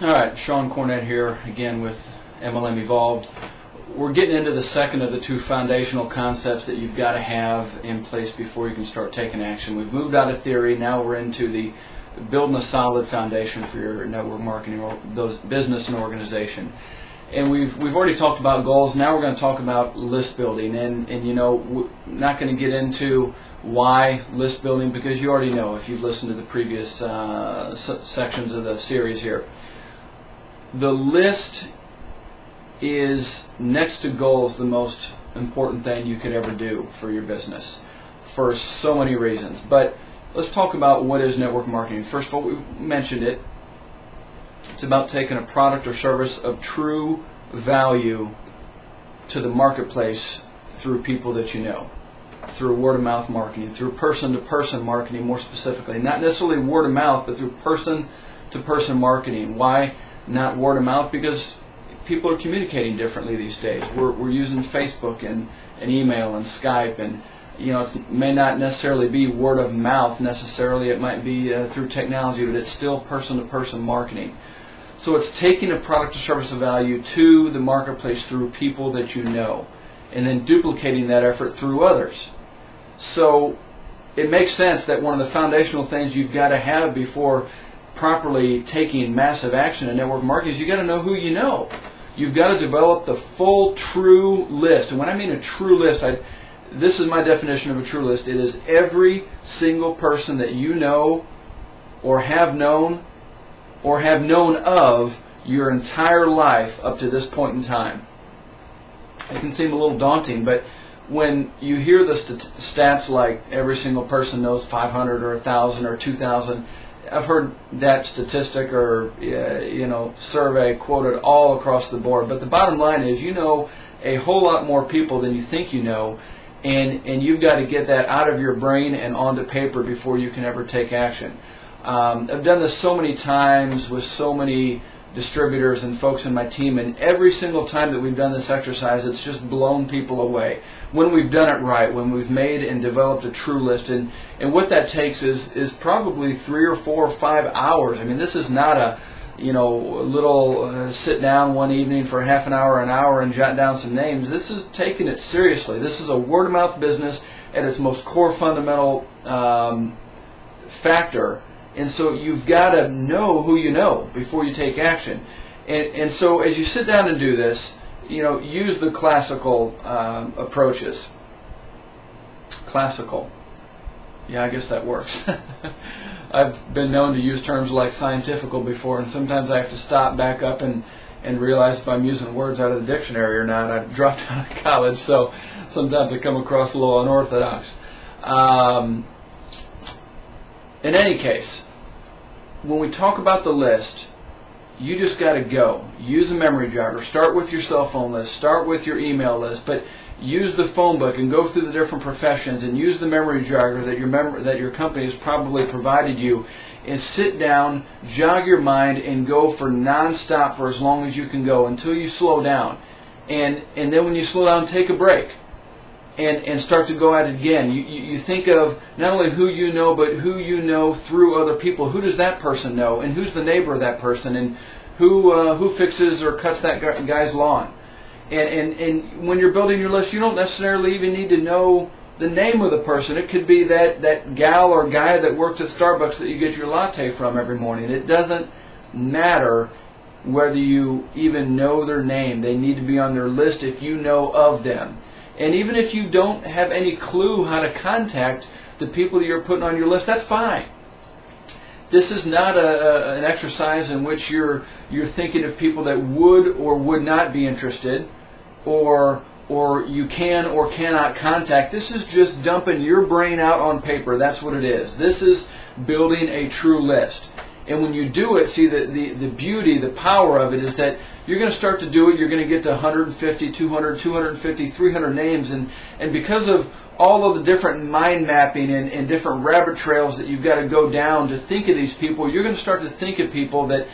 All right, Sean Cornett here again with MLM Evolved. We're getting into the second of the two foundational concepts that you've got to have in place before you can start taking action. We've moved out of theory, now we're into the building a solid foundation for your network marketing or those business and organization. And we've already talked about goals. Now we're going to talk about list building, and you know, we're not going to get into why list building because you already know if you've listened to the previous sections of the series here. The list is, next to goals, the most important thing you could ever do for your business for so many reasons. But let's talk about what is network marketing. First of all, we mentioned it. It's about taking a product or service of true value to the marketplace through people that you know, through word-of-mouth marketing, through person-to-person marketing more specifically. Not necessarily word-of-mouth, but through person-to-person marketing. Why not word-of-mouth? Because people are communicating differently these days. We're using Facebook and email and Skype, and you know, it may not necessarily be word of mouth necessarily. It might be through technology, but it's still person-to-person marketing. So it's taking a product or service of value to the marketplace through people that you know, and then duplicating that effort through others. So it makes sense that one of the foundational things you've got to have before properly taking massive action in network marketing is you've got to know who you know. You've got to develop the full true list. And when I mean a true list, this is my definition of a true list. It is every single person that you know or have known of your entire life up to this point in time. It can seem a little daunting, but when you hear the stats like every single person knows 500 or 1,000 or 2,000, I've heard that statistic or survey quoted all across the board. But the bottom line is you know a whole lot more people than you think you know, and you've got to get that out of your brain and onto paper before you can ever take action. I've done this so many times with so many distributors and folks in my team, and every single time that we've done this exercise, it's just blown people away. When we've done it right, when we've made and developed a true list, and what that takes is probably 3 or 4 or 5 hours. I mean, this is not a little sit down one evening for half an hour and jot down some names. This is taking it seriously. This is a word-of-mouth business at its most core fundamental factor. And so you've got to know who you know before you take action. And so as you sit down and do this, use the classical approaches. Classical. Yeah, I guess that works. I've been known to use terms like scientifical before, and sometimes I have to stop, back up, and realize if I'm using words out of the dictionary or not. I've dropped out of college, so sometimes I come across a little unorthodox. In any case, when we talk about the list, you just got to go. Use a memory jogger. Start with your cell phone list. Start with your email list. But use the phone book and go through the different professions and use the memory jogger that your company has probably provided you. And sit down, jog your mind, and go for nonstop for as long as you can go until you slow down. And then when you slow down, take a break. And start to go at it again. You think of not only who you know, but who you know through other people. Who does that person know? And who's the neighbor of that person? And who fixes or cuts that guy's lawn? And when you're building your list, you don't necessarily even need to know the name of the person. It could be that gal or guy that works at Starbucks that you get your latte from every morning. It doesn't matter whether you even know their name. They need to be on their list if you know of them. And even if you don't have any clue how to contact the people that you're putting on your list, that's fine. This is not an exercise in which you're thinking of people that would or would not be interested, or you can or cannot contact. This is just dumping your brain out on paper. That's what it is. This is building a true list. And when you do it, see, the beauty, the power of it is that you're going to start to do it. You're going to get to 150, 200, 250, 300 names. And because of all of the different mind mapping and different rabbit trails that you've got to go down to think of these people, you're going to start to think of people that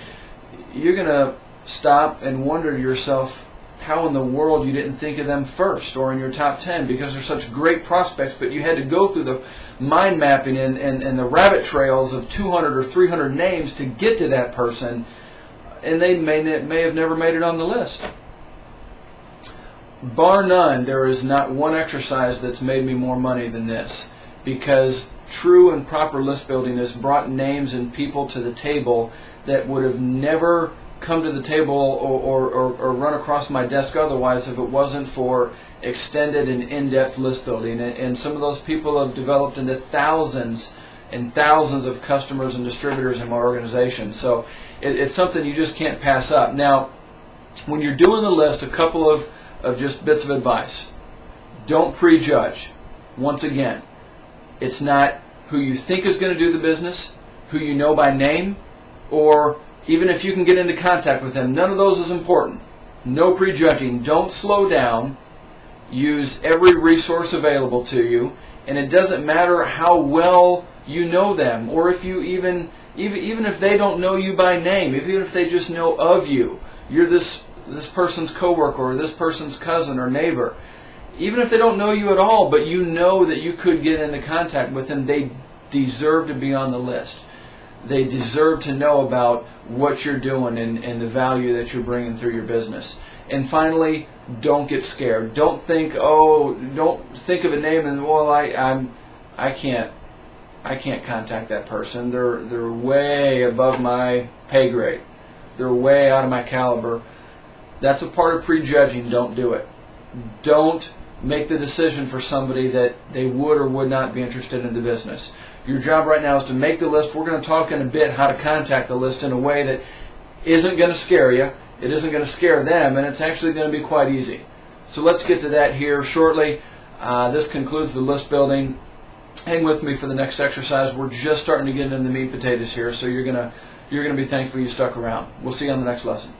you're going to stop and wonder to yourself how in the world you didn't think of them first or in your top 10, because they're such great prospects, but you had to go through the mind mapping and the rabbit trails of 200 or 300 names to get to that person. and they may have never made it on the list. Bar none, there is not one exercise that's made me more money than this, because true and proper list building has brought names and people to the table that would have never come to the table or run across my desk otherwise if it wasn't for extended and in-depth list building. And some of those people have developed into thousands and thousands of customers and distributors in my organization. So it's something you just can't pass up. Now, when you're doing the list, a couple of just bits of advice. Don't prejudge. Once again, it's not who you think is going to do the business, who you know by name, or even if you can get into contact with them. None of those is important. No prejudging. Don't slow down. Use every resource available to you, and it doesn't matter how well you know them, or if you even if they don't know you by name, even if they just know of you. You're this person's coworker or this person's cousin or neighbor. Even if they don't know you at all, but you know that you could get into contact with them, they deserve to be on the list. They deserve to know about what you're doing and the value that you're bringing through your business. And finally, don't get scared. Don't think of a name and, well, I can't contact that person. They're way above my pay grade. They're way out of my caliber. That's a part of prejudging. Don't do it. Don't make the decision for somebody that they would or would not be interested in the business. Your job right now is to make the list. We're going to talk in a bit how to contact the list in a way that isn't going to scare you. It isn't going to scare them, and it's actually going to be quite easy. So let's get to that here shortly. This concludes the list building. Hang with me for the next exercise. We're just starting to get into the meat and potatoes here, so you're going to be thankful you stuck around. We'll see you on the next lesson.